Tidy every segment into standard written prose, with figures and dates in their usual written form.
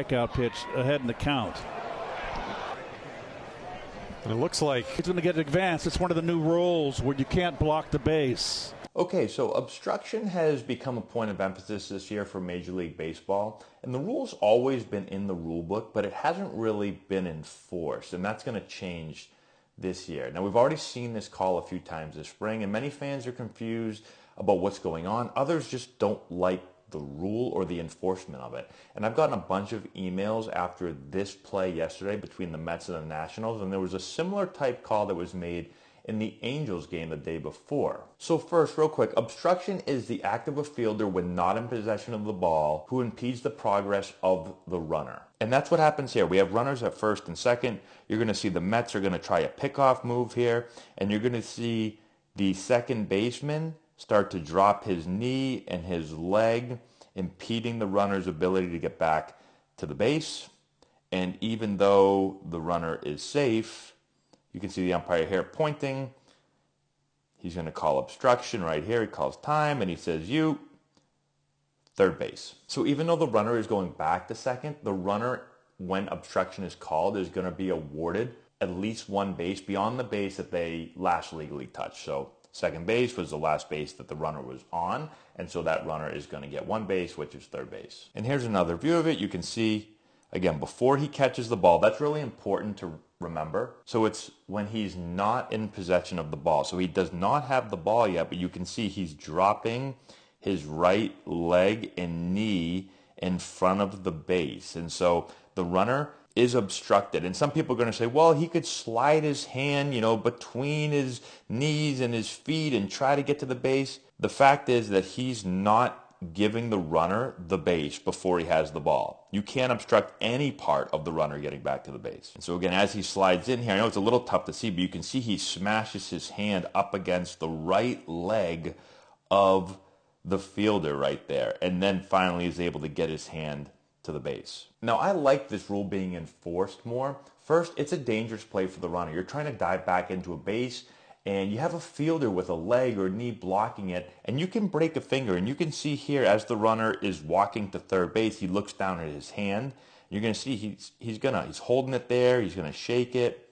strikeout pitch ahead in the count. And it looks like he's going to get advanced. It's one of the new rules where you can't block the base. Okay, so obstruction has become a point of emphasis this year for Major League Baseball, and the rule's always been in the rule book, but it hasn't really been enforced, and that's going to change this year. Now, we've already seen this call a few times this spring, and many fans are confused about what's going on. Others just don't like the rule or the enforcement of it. And I've gotten a bunch of emails after this play yesterday between the Mets and the Nationals, and there was a similar type call that was made in the Angels game the day before. So first, real quick, obstruction is the act of a fielder when not in possession of the ball who impedes the progress of the runner. And that's what happens here. We have runners at first and second. You're going to see the Mets are going to try a pickoff move here, and you're going to see the second baseman start to drop his knee and his leg, impeding the runner's ability to get back to the base. And even though the runner is safe, you can see the umpire here pointing. He's going to call obstruction right here. He calls time, and he says, you, third base. So even though the runner is going back to second, the runner, when obstruction is called, is going to be awarded at least one base beyond the base that they last legally touched. So second base was the last base that the runner was on, and so that runner is going to get one base, which is third base. And here's another view of it. You can see, again, before he catches the ball, that's really important to remember. So it's when he's not in possession of the ball. So he does not have the ball yet, but you can see he's dropping his right leg and knee in front of the base. And so the runner is obstructed. And some people are going to say, well, he could slide his hand, between his knees and his feet and try to get to the base. The fact is that he's not giving the runner the base before he has the ball. You can't obstruct any part of the runner getting back to the base. And so again, as he slides in here, I know it's a little tough to see, but you can see he smashes his hand up against the right leg of the fielder right there, and then finally is able to get his hand to the base. Now, I like this rule being enforced more. First, it's a dangerous play for the runner. You're trying to dive back into a base, and you have a fielder with a leg or knee blocking it, and you can break a finger. And you can see here, as the runner is walking to third base, he looks down at his hand. You're going to see he's holding it there. He's going to shake it,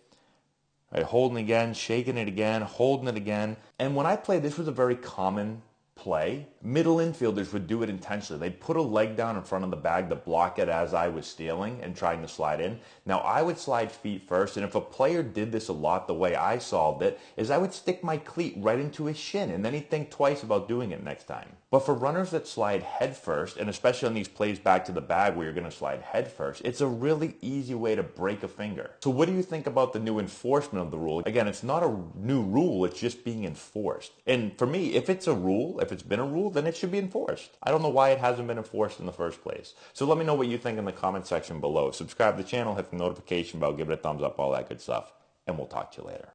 right? Holding again, shaking it again, holding it again. And when I played, this was a very common play. Middle infielders would do it intentionally. They'd put a leg down in front of the bag to block it as I was stealing and trying to slide in. Now, I would slide feet first, and if a player did this a lot, the way I solved it is I would stick my cleat right into his shin, and then he'd think twice about doing it next time. But for runners that slide head first, and especially on these plays back to the bag where you're going to slide head first, it's a really easy way to break a finger. So what do you think about the new enforcement of the rule? Again, it's not a new rule, it's just being enforced. And for me, if it's a rule, if it's been a rule, then it should be enforced. I don't know why it hasn't been enforced in the first place. So let me know what you think in the comment section below. Subscribe to the channel, hit the notification bell, give it a thumbs up, all that good stuff, and we'll talk to you later.